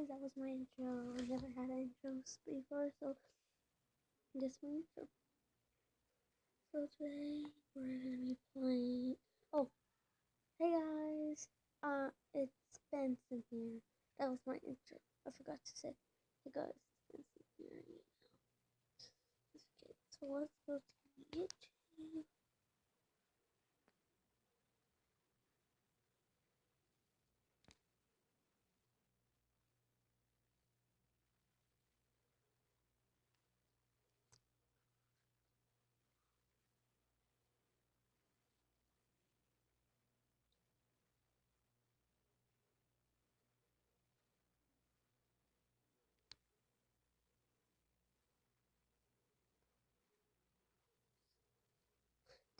guys, that was my intro. I never had intros before, so this my intro. So today we're gonna be playing. Oh, hey guys. It's Benson here. That was my intro. I forgot to say. Hey guys, it's Benson here. Okay, so let's go to YouTube.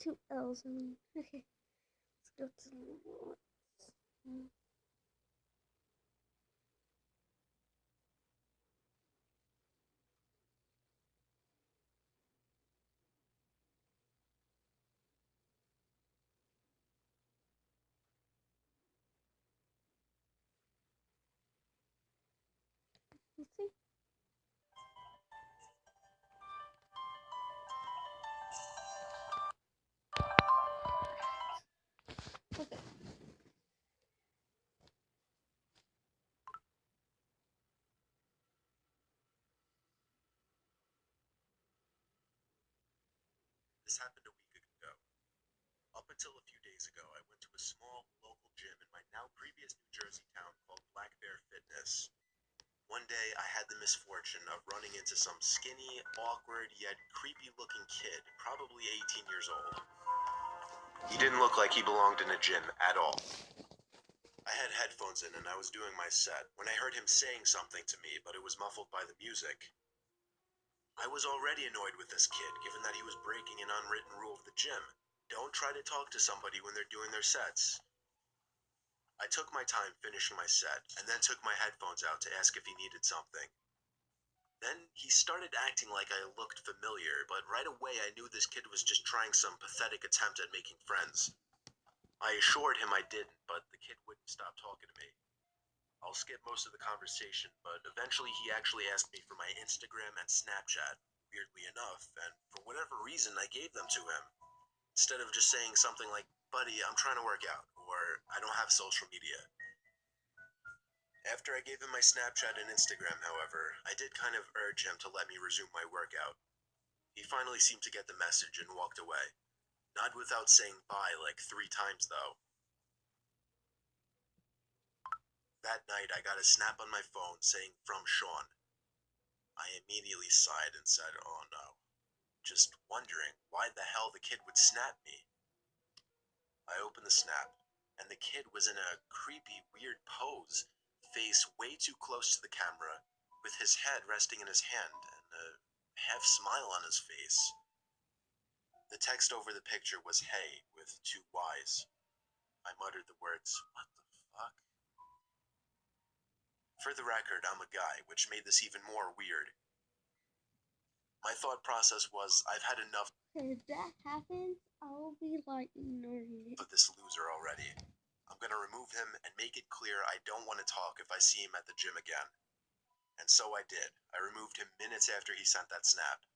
Two L's. I mean, okay. Let's go to the. Let's see. Okay. This happened a week ago. Up until a few days ago, I went to a small local gym in my now previous New Jersey town called Black Bear Fitness. One day, I had the misfortune of running into some skinny, awkward, yet creepy looking kid, probably 18 years old. He didn't look like he belonged in a gym at all. I had headphones in and I was doing my set when I heard him saying something to me, but it was muffled by the music. I was already annoyed with this kid, given that he was breaking an unwritten rule of the gym. Don't try to talk to somebody when they're doing their sets. I took my time finishing my set, and then took my headphones out to ask if he needed something. Then he started acting like I looked familiar, but right away I knew this kid was just trying some pathetic attempt at making friends. I assured him I didn't, but the kid wouldn't stop talking to me. I'll skip most of the conversation, but eventually he actually asked me for my Instagram and Snapchat, weirdly enough, and for whatever reason I gave them to him. Instead of just saying something like, "Buddy, I'm trying to work out," or "I don't have social media." After I gave him my Snapchat and Instagram, however, I did kind of urge him to let me resume my workout. He finally seemed to get the message and walked away. Not without saying bye like 3 times, though. That night, I got a snap on my phone saying "from Sean." I immediately sighed and said, "Oh no." Just wondering why the hell the kid would snap me. I opened the snap, and the kid was in a creepy, weird pose, face way too close to the camera, with his head resting in his hand and a half smile on his face. The text over the picture was "Hey" with 2 Y's. I muttered the words, "What the fuck?" For the record, I'm a guy, which made this even more weird. My thought process was, I've had enough If that happens, I'll be like ignoring it. of this loser already. I'm gonna remove him and make it clear I don't want to talk if I see him at the gym again. And so I did. I removed him minutes after he sent that snap.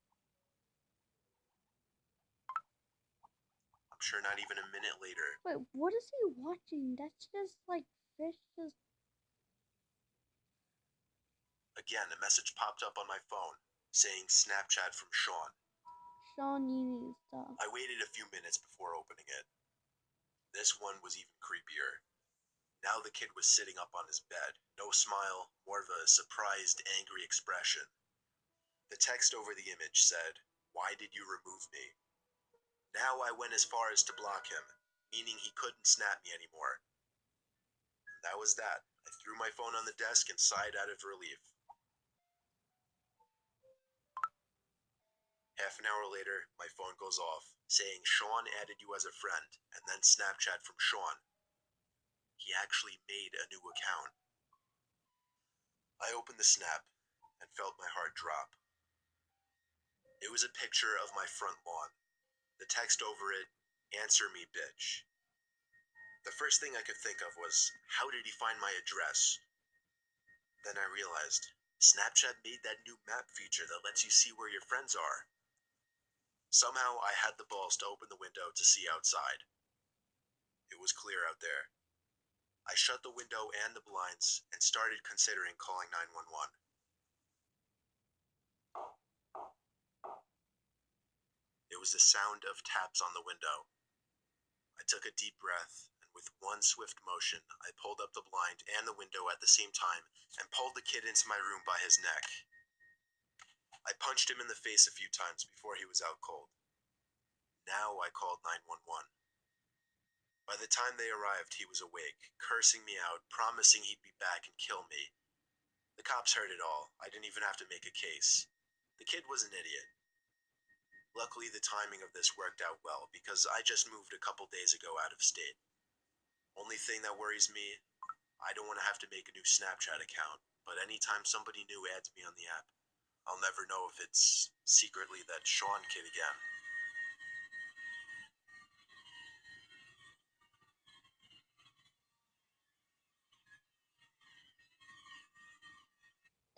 I'm sure not even a minute later. Wait, what is he watching? That's just like fish just. Again, a message popped up on my phone saying "Snapchat from Sean." Sean, you need to stop. I waited a few minutes before opening it. This one was even creepier. Now the kid was sitting up on his bed. No smile, more of a surprised, angry expression. The text over the image said, "Why did you remove me?" Now I went as far as to block him, meaning he couldn't snap me anymore. That was that. I threw my phone on the desk and sighed out of relief. Half an hour later, my phone goes off, saying Sean added you as a friend, and then Snapchat from Sean. He actually made a new account. I opened the snap and felt my heart drop. It was a picture of my front lawn. The text over it, "Answer me, bitch." The first thing I could think of was, how did he find my address? Then I realized Snapchat made that new map feature that lets you see where your friends are. Somehow I had the balls to open the window to see outside. It was clear out there. I shut the window and the blinds and started considering calling 911. It was the sound of taps on the window. I took a deep breath, and with one swift motion, I pulled up the blind and the window at the same time and pulled the kid into my room by his neck. I punched him in the face a few times before he was out cold. Now I called 911. By the time they arrived, he was awake, cursing me out, promising he'd be back and kill me. The cops heard it all. I didn't even have to make a case. The kid was an idiot. Luckily, the timing of this worked out well because I just moved a couple days ago out of state. Only thing that worries me, I don't want to have to make a new Snapchat account, but anytime somebody new adds me on the app, I'll never know if it's secretly that Sean kid again.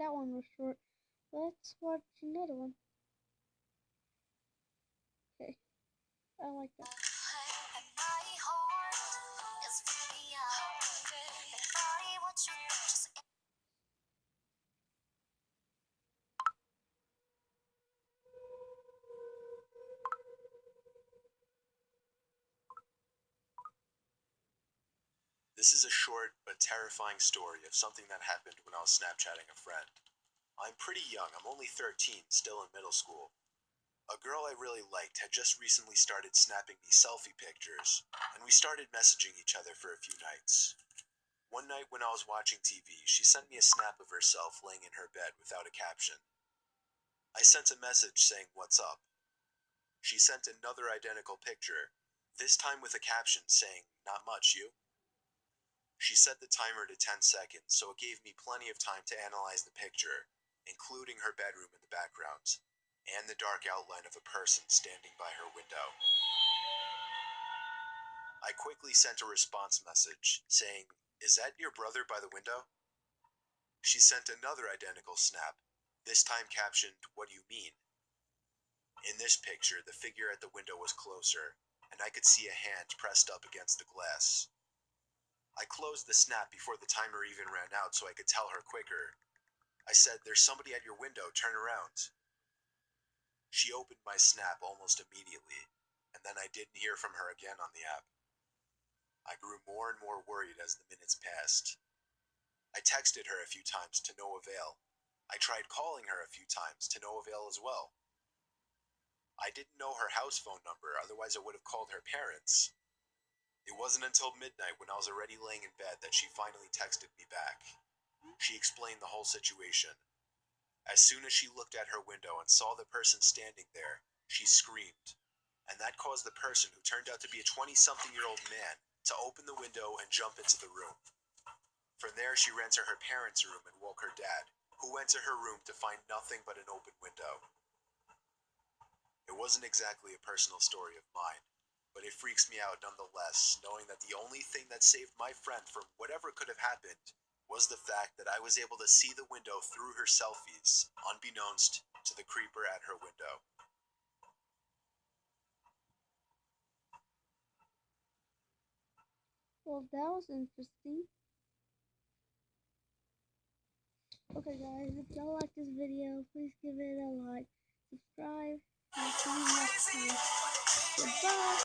That one was short. Let's watch another one. Okay, I like that. This is a short but terrifying story of something that happened when I was Snapchatting a friend. I'm pretty young, I'm only 13, still in middle school. A girl I really liked had just recently started snapping me selfie pictures, and we started messaging each other for a few nights. One night when I was watching TV, she sent me a snap of herself laying in her bed without a caption. I sent a message saying, "What's up?" She sent another identical picture, this time with a caption saying, "Not much, you?" She set the timer to 10 seconds, so it gave me plenty of time to analyze the picture, including her bedroom in the background, and the dark outline of a person standing by her window. I quickly sent a response message, saying, "Is that your brother by the window?" She sent another identical snap, this time captioned, "What do you mean?" In this picture, the figure at the window was closer, and I could see a hand pressed up against the glass. I closed the snap before the timer even ran out so I could tell her quicker. I said, "There's somebody at your window, turn around." She opened my snap almost immediately, and then I didn't hear from her again on the app. I grew more and more worried as the minutes passed. I texted her a few times to no avail. I tried calling her a few times to no avail as well. I didn't know her house phone number, otherwise I would have called her parents. It wasn't until midnight when I was already laying in bed that she finally texted me back. She explained the whole situation. As soon as she looked at her window and saw the person standing there, she screamed. And that caused the person, who turned out to be a 20-something-year-old man, to open the window and jump into the room. From there, she ran to her parents' room and woke her dad, who went to her room to find nothing but an open window. It wasn't exactly a personal story of mine, but it freaks me out nonetheless, knowing that the only thing that saved my friend from whatever could have happened was the fact that I was able to see the window through her selfies, unbeknownst to the creeper at her window. Well, that was interesting. Okay, guys, if y'all like this video, please give it a like, subscribe, and see you next time. Goodbye!